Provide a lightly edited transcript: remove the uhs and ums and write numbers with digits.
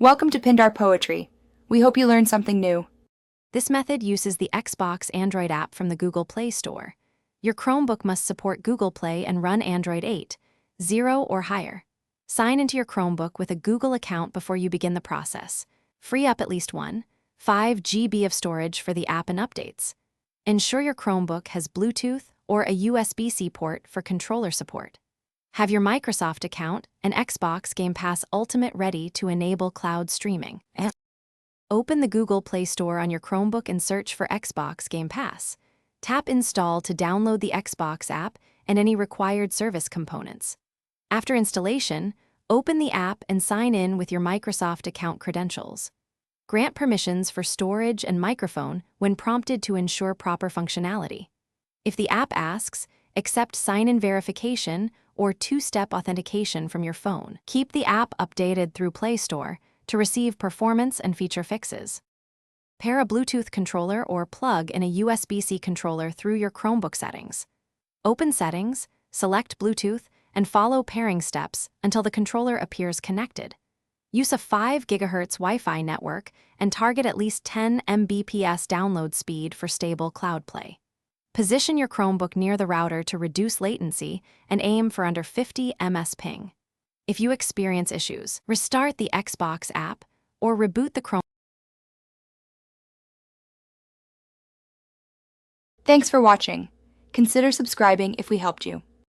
Welcome to Pindar Poetry. We hope you learned something new. This method uses the Xbox Android app from the Google Play Store. Your Chromebook must support Google Play and run Android 8, 0 or higher. Sign into your Chromebook with a Google account before you begin the process. Free up at least 5 GB of storage for the app and updates. Ensure your Chromebook has Bluetooth or a USB-C port for controller support. Have your Microsoft account and Xbox Game Pass Ultimate ready to enable cloud streaming. Open the Google Play Store on your Chromebook and search for Xbox Game Pass. Tap Install to download the Xbox app and any required service components. After installation, open the app and sign in with your Microsoft account credentials. Grant permissions for storage and microphone when prompted to ensure proper functionality. If the app asks, accept sign-in verification or two-step authentication from your phone. Keep the app updated through Play Store to receive performance and feature fixes. Pair a Bluetooth controller or plug in a USB-C controller through your Chromebook settings. Open Settings, select Bluetooth, and follow pairing steps until the controller appears connected. Use a 5 GHz Wi-Fi network and target at least 10 Mbps download speed for stable cloud play. Position your Chromebook near the router to reduce latency and aim for under 50 ms ping. If you experience issues, restart the Xbox app or reboot the Chromebook. Thanks for watching. Consider subscribing if we helped you.